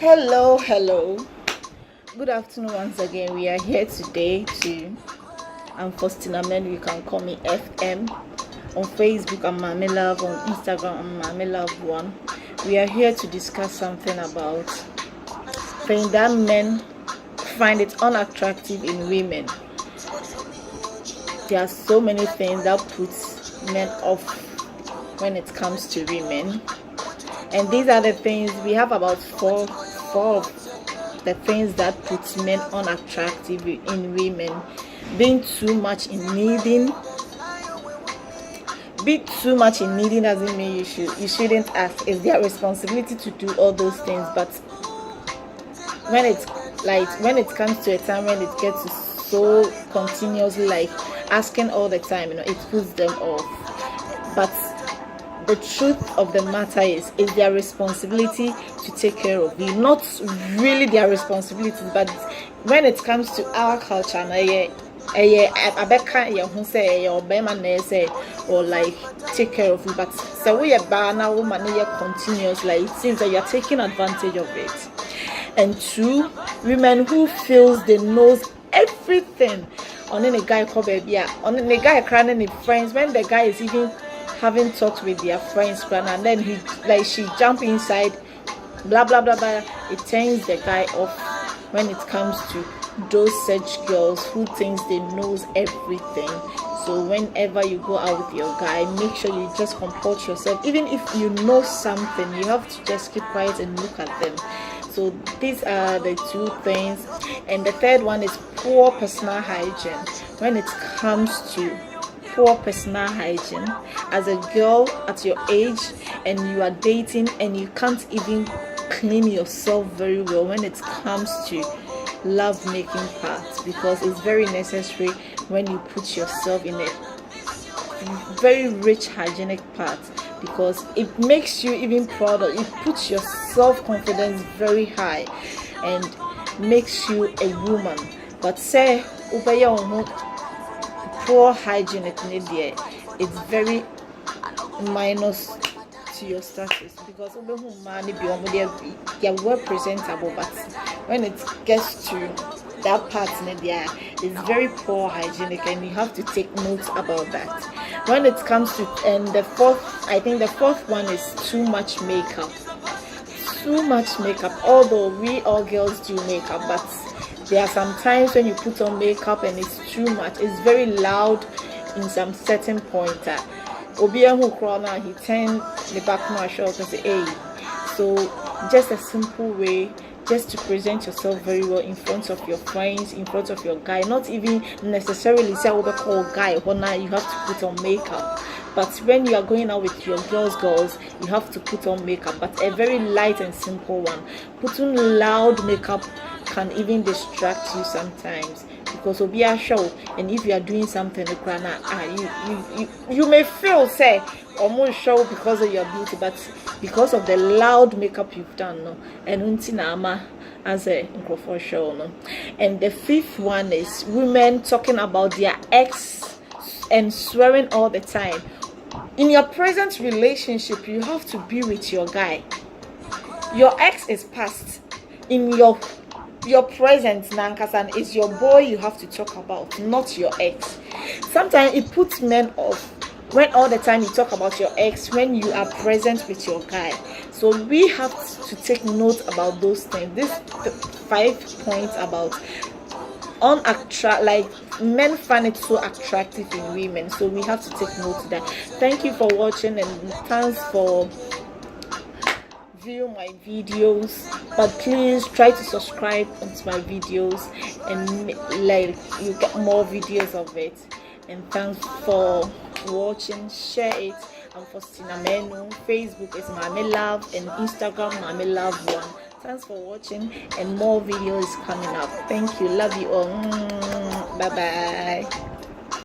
Hello. Good afternoon once again. We are here today to. I'm Faustina Men. You can call me FM. On Facebook, I'm Mami Love. On Instagram, I'm Mami Love 1. We are here to discuss something about things that men find it unattractive in women. There are so many things that puts men off when it comes to women. And these are the things we have about four of the things that puts men unattractive in women. Being too much in needing. Doesn't mean you shouldn't ask. It's their responsibility to do all those things. But when it comes to a time when it gets so continuously, like asking all the time, it puts them off. But the truth of the matter is their responsibility to take care of you. Not really their responsibility, but when it comes to our culture, or like take care of you. But so we are now woman continuous, like it seems that you're taking advantage of it. And two, women who feels they knows everything on any guy called baby, on any guy crying in friends when the guy is even having talked with their friends, and then she jump inside, blah blah blah blah. It turns the guy off when it comes to those such girls who thinks they knows everything. So whenever you go out with your guy, make sure you just comport yourself. Even if you know something, you have to just keep quiet and look at them. So these are the two things. And the third one is poor personal hygiene. When it comes to poor personal hygiene, as a girl at your age and you are dating and you can't even clean yourself very well when it comes to love making part, because it's very necessary when you put yourself in a very rich hygienic part, because it makes you even prouder. It puts your self-confidence very high and makes you a woman. But say poor hygienic media, it's very minus to your status, because they are well presentable, but when it gets to that part media, it's very poor hygienic, and you have to take note about that. When it comes to, and the fourth one is too much makeup. Although we all girls do makeup, but there are some times when you put on makeup and it's too much. It's very loud in some certain point. Obia who corner, he turned the back of my shirt and say, hey. So just a simple way just to present yourself very well in front of your friends, in front of your guy. Not even necessarily say what they call guy, or now you have to put on makeup. But when you are going out with your girls, you have to put on makeup, but a very light and simple one. Putting loud makeup can even distract you sometimes, because will be a show, and if you are doing something you may feel say almost show because of your beauty, but because of the loud makeup you've done, no, and untinama as a microphone show, no. And the fifth one is women talking about their ex and swearing all the time. In your present relationship, you have to be with your guy. Your ex is past. In your present, Nankasan, is your boy you have to talk about, not your ex. Sometimes it puts men off when all the time you talk about your ex when you are present with your guy. So we have to take note about those things. These 5 points about like men find it so attractive in women, so we have to take note of that. Thank you for watching, and thanks for view my videos, but please try to subscribe to my videos and like you get more videos of it. And thanks for watching. Share it. I'm Faustina Menu. Facebook is Mami Love, and Instagram Mami Love 1. Thanks for watching, and more videos coming up. Thank you. Love you all. Bye bye.